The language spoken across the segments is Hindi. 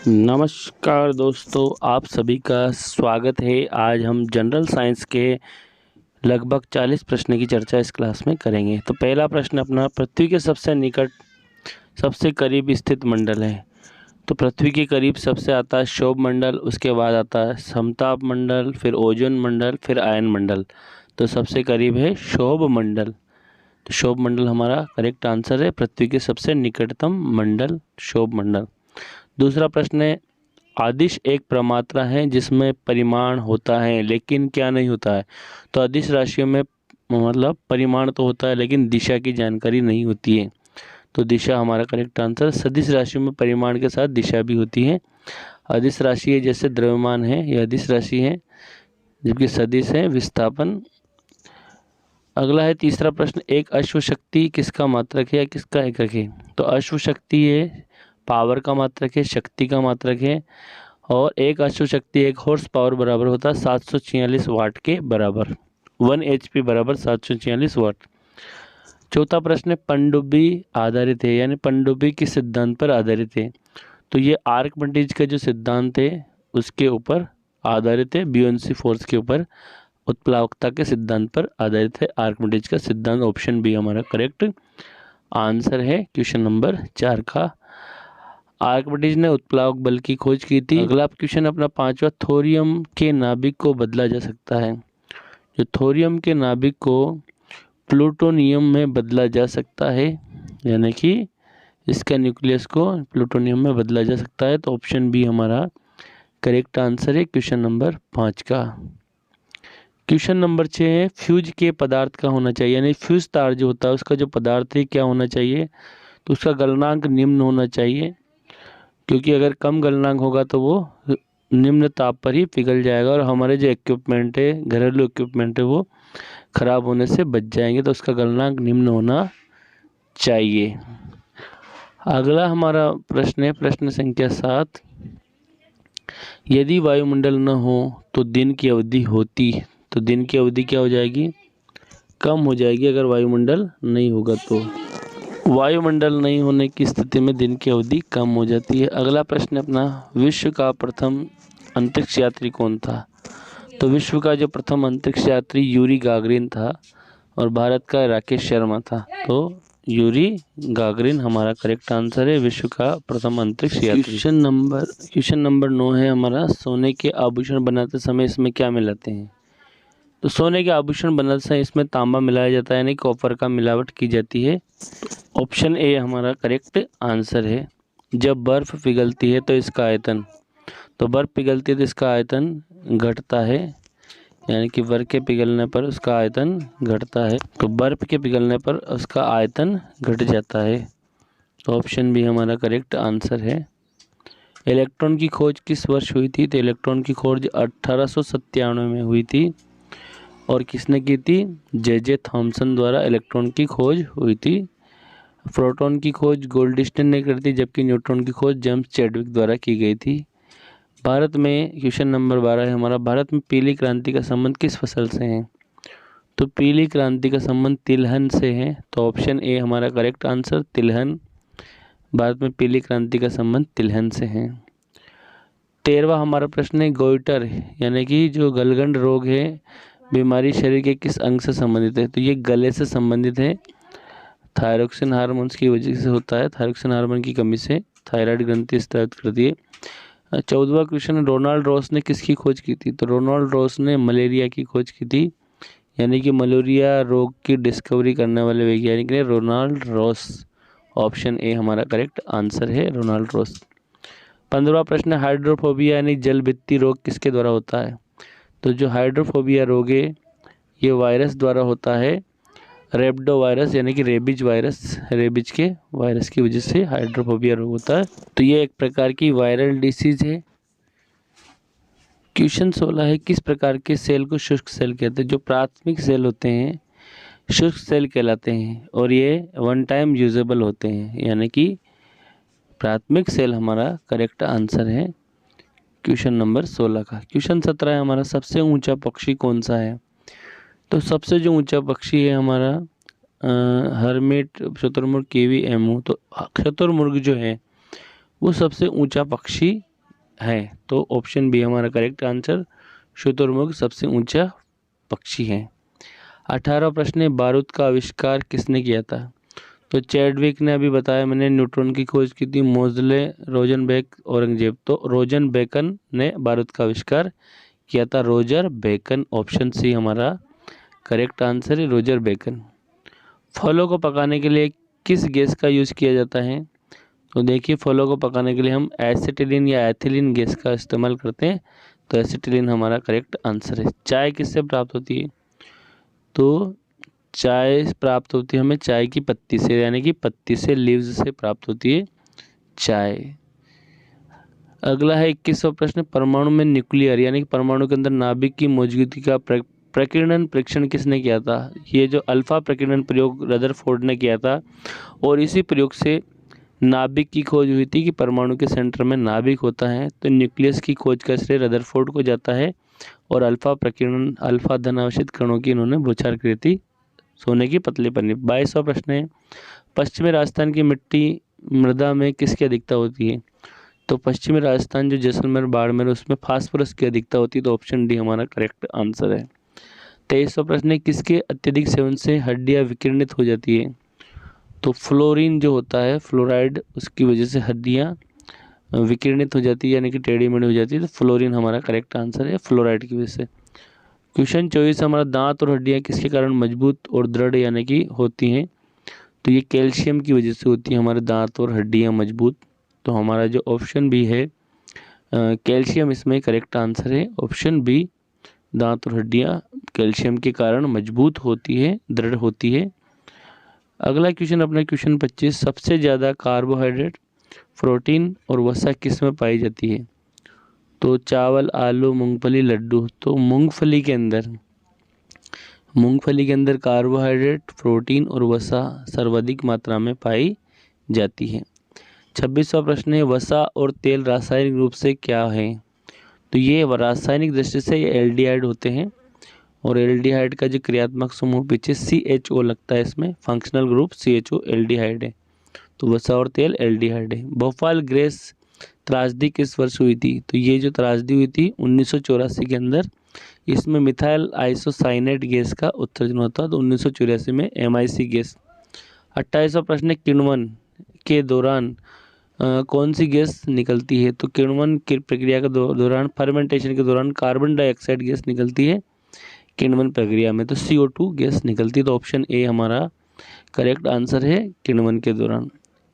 नमस्कार दोस्तों, आप सभी का स्वागत है। आज हम जनरल साइंस के लगभग 40 प्रश्न की चर्चा इस क्लास में करेंगे। तो पहला प्रश्न अपना, पृथ्वी के सबसे निकट सबसे करीब स्थित मंडल है। तो पृथ्वी के करीब सबसे आता है क्षोभ मंडल, उसके बाद आता है समताप मंडल, फिर ओजोन मंडल, फिर आयन मंडल। तो सबसे करीब है क्षोभ मंडल। तो क्षोभ मंडल हमारा करेक्ट आंसर है। पृथ्वी के सबसे निकटतम मंडल क्षोभ मंडल। दूसरा प्रश्न है, अदिश एक प्रमात्रा है जिसमें परिमाण होता है लेकिन क्या नहीं होता है। तो अदिश राशियों में मतलब परिमाण तो होता है लेकिन दिशा की जानकारी नहीं होती है। तो दिशा हमारा करेक्ट आंसर। सदिश राशियों में परिमाण के साथ दिशा भी होती है। अदिश राशि है जैसे द्रव्यमान है, यह अदिश राशि है, जबकि सदिश है विस्थापन। अगला है तीसरा प्रश्न, एक अश्व शक्ति किसका मात्रक है या किसका एकक है। तो अश्व शक्ति है पावर का मात्रक है, शक्ति का मात्रक है। और एक अश्व शक्ति एक हॉर्स पावर बराबर होता है 746 वाट के बराबर। 1 HP बराबर 746 वाट। चौथा प्रश्न है, पनडुब्बी आधारित है यानी पनडुब्बी किस सिद्धांत पर आधारित है। तो ये आर्किमिडीज का जो सिद्धांत है उसके ऊपर आधारित है, ब्यूयेंसी फोर्स के ऊपर, उत्प्लावकता के सिद्धांत पर आधारित है आर्किमिडीज का सिद्धांत। ऑप्शन बी हमारा करेक्ट आंसर है क्वेश्चन नंबर 4 का। आर्किमिडीज ने उत्प्लावक बल की खोज की थी। अगला क्वेश्चन अपना पांचवा, थोरियम के नाभिक को बदला जा सकता है। जो थोरियम के नाभिक को प्लूटोनियम में बदला जा सकता है, यानी कि इसका न्यूक्लियस को प्लूटोनियम में बदला जा सकता है। तो ऑप्शन बी हमारा करेक्ट आंसर है क्वेश्चन नंबर 5 का। क्वेश्चन नंबर 6 है, फ्यूज के पदार्थ का होना चाहिए, यानी फ्यूज तार जो होता है उसका जो पदार्थ है क्या होना चाहिए। तो उसका गलनांक निम्न होना चाहिए, क्योंकि अगर कम गलनांक होगा तो वो निम्न ताप पर ही पिघल जाएगा और हमारे जो इक्विपमेंट है, घरेलू इक्विपमेंट है, वो खराब होने से बच जाएंगे। तो उसका गलनांक निम्न होना चाहिए। अगला हमारा प्रश्न है प्रश्न संख्या 7, यदि वायुमंडल न हो तो दिन की अवधि होती। तो दिन की अवधि क्या हो जाएगी, कम हो जाएगी अगर वायुमंडल नहीं होगा तो। वायुमंडल नहीं होने की स्थिति में दिन की अवधि कम हो जाती है। अगला प्रश्न अपना, विश्व का प्रथम अंतरिक्ष यात्री कौन था। तो विश्व का जो प्रथम अंतरिक्ष यात्री यूरी गागरिन था और भारत का राकेश शर्मा था। तो यूरी गागरिन हमारा करेक्ट आंसर है, विश्व का प्रथम अंतरिक्ष यात्री। क्वेश्चन नंबर 9 है हमारा, सोने के आभूषण बनाते समय इसमें क्या मिलाते हैं। तो सोने के आभूषण बनाते समय इसमें तांबा मिलाया जाता है, यानी कॉपर का मिलावट की जाती है। ऑप्शन ए हमारा करेक्ट आंसर है। जब बर्फ पिघलती है तो इसका आयतन, तो बर्फ पिघलती है तो इसका आयतन घटता है, यानी कि बर्फ के पिघलने पर उसका आयतन घटता है। तो बर्फ के पिघलने पर उसका आयतन घट जाता है। तो ऑप्शन बी हमारा करेक्ट आंसर है। इलेक्ट्रॉन की खोज किस वर्ष हुई थी। तो इलेक्ट्रॉन की खोज 1897 में हुई थी। और किसने की थी, जे थॉमसन द्वारा इलेक्ट्रॉन की खोज हुई थी। प्रोटॉन की खोज गोल्डस्टीन ने करी थी, जबकि न्यूट्रॉन की खोज जेम्स चैडविक द्वारा की गई थी। भारत में क्वेश्चन नंबर 12 है हमारा, भारत में पीली क्रांति का संबंध किस फसल से है। तो पीली क्रांति का संबंध तिलहन से है। तो ऑप्शन ए हमारा करेक्ट आंसर, तिलहन। भारत में पीली क्रांति का संबंध तिलहन से है। 13वां हमारा प्रश्न है, गोइटर यानी कि जो गलगंड रोग है, बीमारी शरीर के किस अंग से संबंधित है। तो ये गले से संबंधित है। थायरोक्सिन हार्मोन्स की वजह से होता है, थायरोक्सिन हार्मोन की कमी से थायराइड ग्रंथि स्रावित करती है। 14वां क्वेश्चन, रोनाल्ड रॉस ने किसकी खोज की थी। तो रोनाल्ड रॉस ने मलेरिया की खोज की थी, यानी कि मलेरिया रोग की डिस्कवरी करने वाले वैज्ञानिक ने रोनाल्ड रॉस। ऑप्शन ए हमारा करेक्ट आंसर है, रोनाल्ड रॉस। 15वां प्रश्न, हाइड्रोफोबिया यानी जल भित्ति रोग किसके द्वारा होता है। तो जो हाइड्रोफोबिया रोग है ये वायरस द्वारा होता है, रेब्डो वायरस यानी कि रेबीज वायरस, रेबीज के वायरस की वजह से हाइड्रोफोबिया रोग होता है। तो ये एक प्रकार की वायरल डिसीज है। क्वेश्चन 16 है, किस प्रकार के सेल को शुष्क सेल कहते हैं। जो प्राथमिक सेल होते हैं शुष्क सेल कहलाते हैं और ये वन टाइम यूजेबल होते हैं, यानी कि प्राथमिक सेल हमारा करेक्ट आंसर है क्वेश्चन नंबर 16 का। क्वेश्चन 17 है हमारा, सबसे ऊंचा पक्षी कौन सा है। तो सबसे जो ऊंचा पक्षी है हमारा हर्मिट शुतुरमुर्ग केवी एमू। तो शुतुरमुर्ग जो है वो सबसे ऊंचा पक्षी है? तो ऑप्शन बी हमारा करेक्ट आंसर, शुतुरमुर्ग सबसे ऊंचा पक्षी है। 18वां प्रश्न है, बारूद का आविष्कार किसने किया था? तो चैडविक ने अभी बताया मैंने, न्यूट्रॉन की खोज की थी मोज़ले, रोजनबेक, औरंगजेब। तो रोजन बेकन ने बारूद का आविष्कार किया था, रोजर बेकन। ऑप्शन सी हमारा करेक्ट आंसर है, रोजर बेकन। फलों को पकाने के लिए किस गैस का यूज़ किया जाता है? तो देखिए, फलों को पकाने के लिए हम एसिटिलीन या एथिलीन गैस का इस्तेमाल करते हैं। तो एसिटिलीन हमारा करेक्ट आंसर है। चाय किससे प्राप्त होती है? तो चाय प्राप्त होती है हमें चाय की पत्ती से, यानी कि पत्ती से, लीव्स से प्राप्त होती है चाय। अगला है 21वां प्रश्न, परमाणु में न्यूक्लियर यानी कि परमाणु के अंदर नाभिक की मौजूदगी का प्रकीर्णन परीक्षण किसने किया था? ये जो अल्फा प्रकीर्णन प्रयोग रदरफोर्ड ने किया था, और इसी प्रयोग से नाभिक की खोज हुई थी कि परमाणु के सेंटर में नाभिक होता है। तो न्यूक्लियस की खोज का श्रेय रदरफोर्ड को जाता है, और अल्फा प्रकीर्णन, अल्फा धनावेशित कणों की इन्होंने बौछार करी थी सोने की पतली पन्नी। 22वां प्रश्न है, पश्चिमी राजस्थान की मिट्टी मृदा में किसकी अधिकता होती है? तो पश्चिमी राजस्थान जो जैसलमेर, बाड़मेर, उसमें फास्फोरस की अधिकता होती है। तो ऑप्शन डी हमारा करेक्ट आंसर है। 23वां प्रश्न है, किसके अत्यधिक सेवन से हड्डियां विकिरणित हो जाती है? तो फ्लोरीन जो होता है, फ्लोराइड, उसकी वजह से हड्डियां विकिरणित हो जाती है, यानी कि टेढ़ी मेढ़ी हो जाती है। तो फ्लोरीन हमारा करेक्ट आंसर है, फ्लोराइड की वजह से। क्वेश्चन 24 हमारा, दांत और हड्डियां किसके कारण मजबूत और दृढ़ यानी कि होती हैं? तो ये कैल्शियम की वजह से होती है हमारे दांत और हड्डियां मजबूत। तो हमारा जो ऑप्शन बी है कैल्शियम, इसमें करेक्ट आंसर है ऑप्शन बी, दांत और हड्डियां कैल्शियम के कारण मजबूत होती है, दृढ़ होती है। अगला क्वेश्चन अपना क्वेश्चन 25, सबसे ज़्यादा कार्बोहाइड्रेट, प्रोटीन और वसा किस में पाई जाती है? तो चावल, आलू, मूंगफली, लड्डू। तो मूंगफली के अंदर कार्बोहाइड्रेट, प्रोटीन और वसा सर्वाधिक मात्रा में पाई जाती है। 26वां प्रश्न है, वसा और तेल रासायनिक रूप से क्या है? तो ये रासायनिक दृष्टि से ये एल्डिहाइड होते हैं, और एल्डिहाइड का जो क्रियात्मक समूह पीछे CHO लगता है, इसमें फंक्शनल ग्रुप CHO एल्डिहाइड है। तो वसा और तेल एल्डिहाइड है। भोपाल गैस त्रासदी किस वर्ष हुई थी? तो ये जो त्रासदी हुई थी 1984 के अंदर, इसमें मिथाइल आइसोसाइनेट गैस का उत्सर्जन होता है। तो 1984 में MIC गैस। 28वां प्रश्न है, किण्वन के दौरान कौन सी गैस निकलती है? तो किण्वन की प्रक्रिया के दौरान, फर्मेंटेशन के दौरान कार्बन डाइऑक्साइड गैस निकलती है किण्वन प्रक्रिया में। तो CO2 गैस निकलती है। तो ऑप्शन ए हमारा करेक्ट आंसर है, किण्वन के दौरान।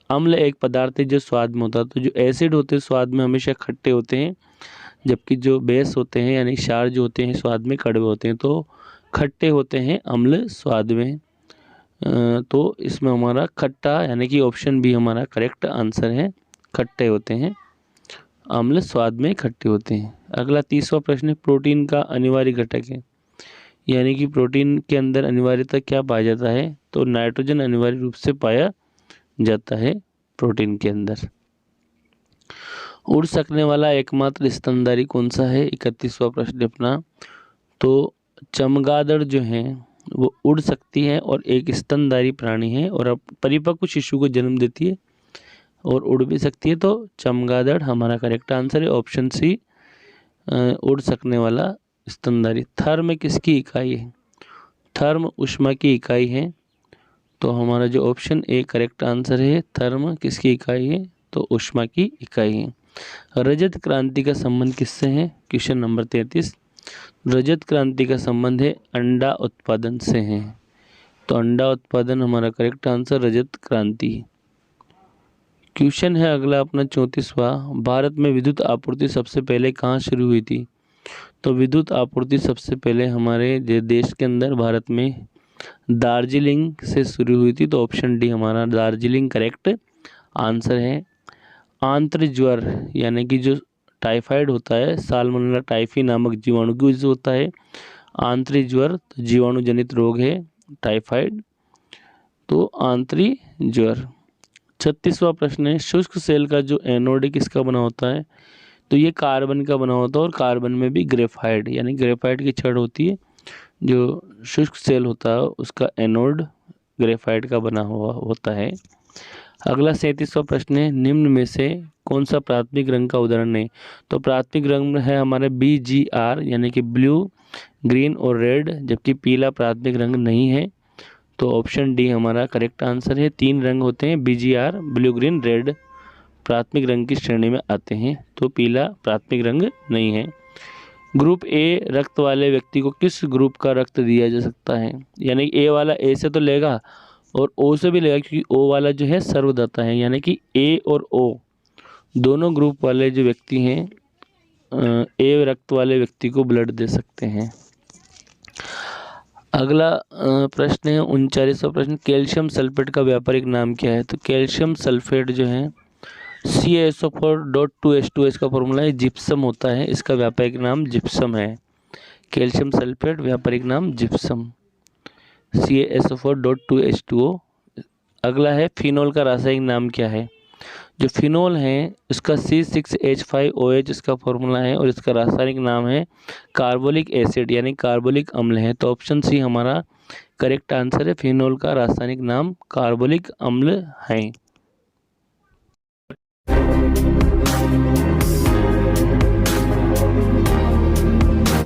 अम्ल एक पदार्थ है जो स्वाद में होता है। तो जो एसिड होते हैं स्वाद में हमेशा खट्टे होते हैं, जबकि जो बेस होते हैं यानी क्षार जो होते हैं स्वाद में कड़वे होते हैं। तो खट्टे होते हैं अम्ल स्वाद में। तो इसमें हमारा खट्टा यानी कि ऑप्शन बी हमारा करेक्ट आंसर है, खट्टे होते हैं अम्ल, स्वाद में खट्टे होते हैं। अगला 30वां प्रश्न, प्रोटीन का अनिवार्य घटक है, यानी कि प्रोटीन के अंदर अनिवार्यता क्या पाया जाता है? तो नाइट्रोजन अनिवार्य रूप से पाया जाता है प्रोटीन के अंदर। उड़ सकने वाला एकमात्र स्तनधारी कौन सा है? 31वां प्रश्न अपना। तो चमगादड़ जो है वो उड़ सकती है और एक स्तनधारी प्राणी है, और अब परिपक्व शिशु को जन्म देती है और उड़ भी सकती है। तो चमगादड़ हमारा करेक्ट आंसर है, ऑप्शन सी, उड़ सकने वाला स्तनधारी। थर्म किसकी इकाई है? थर्म ऊष्मा की इकाई है। तो हमारा जो ऑप्शन ए करेक्ट आंसर है, थर्म किसकी इकाई है? तो ऊष्मा की इकाई है। रजत क्रांति का संबंध किससे है? क्वेश्चन नंबर 33, रजत क्रांति का संबंध है अंडा उत्पादन से है। तो अंडा उत्पादन हमारा करेक्ट आंसर, रजत क्रांति। क्वेश्चन है अगला अपना 34वां, भारत में विद्युत आपूर्ति सबसे पहले कहाँ शुरू हुई थी? तो विद्युत आपूर्ति सबसे पहले हमारे देश के अंदर भारत में दार्जिलिंग से शुरू हुई थी। तो ऑप्शन डी हमारा दार्जिलिंग करेक्ट आंसर है। आंत्र ज्वर यानी कि जो टाइफाइड होता है, साल्मोनेला टाइफी नामक जीवाणु की वजह से होता है आंतरिक ज्वर। तो जीवाणु जनित रोग है टाइफाइड, तो आंतरिक ज्वर। 36वां प्रश्न है, शुष्क सेल का जो एनोड किसका बना होता है? तो ये कार्बन का बना होता है, और कार्बन में भी ग्रेफाइट यानी ग्रेफाइट की छड़ होती है। जो शुष्क सेल होता है उसका एनोड ग्रेफाइट का बना हुआ होता है। अगला 37वां प्रश्न है, निम्न में से कौन सा प्राथमिक रंग का उदाहरण है? तो प्राथमिक रंग है हमारे BGR यानी कि ब्लू, ग्रीन और रेड, जबकि पीला प्राथमिक रंग नहीं है। तो ऑप्शन डी हमारा करेक्ट आंसर है। 3 रंग होते हैं, BGR, ब्लू, ग्रीन, रेड प्राथमिक रंग की श्रेणी में आते हैं, तो पीला प्राथमिक रंग नहीं है। ग्रुप ए रक्त वाले व्यक्ति को किस ग्रुप का रक्त दिया जा सकता है? यानी ए वाला ए से तो लेगा और ओ से भी लेगा, क्योंकि ओ वाला जो है सर्वदाता है, यानी कि ए और ओ दोनों ग्रुप वाले जो व्यक्ति हैं ए रक्त वाले व्यक्ति को ब्लड दे सकते हैं। अगला प्रश्न है 39वां प्रश्न, कैल्शियम सल्फेट का व्यापारिक नाम क्या है? तो कैल्शियम सल्फेट जो है CaSO4.2H2S का फॉर्मूला है जिप्सम होता है, इसका व्यापारिक नाम जिप्सम है। कैल्शियम सल्फेट व्यापारिक नाम जिप्सम, CaSO4.2H2O। अगला है फिनोल का रासायनिक नाम क्या है? जो फिनोल है उसका C6H5OH इसका फॉर्मूला है और इसका रासायनिक नाम है कार्बोलिक एसिड यानी कार्बोलिक अम्ल है। तो ऑप्शन सी हमारा करेक्ट आंसर है, फिनोल का रासायनिक नाम कार्बोलिक अम्ल है।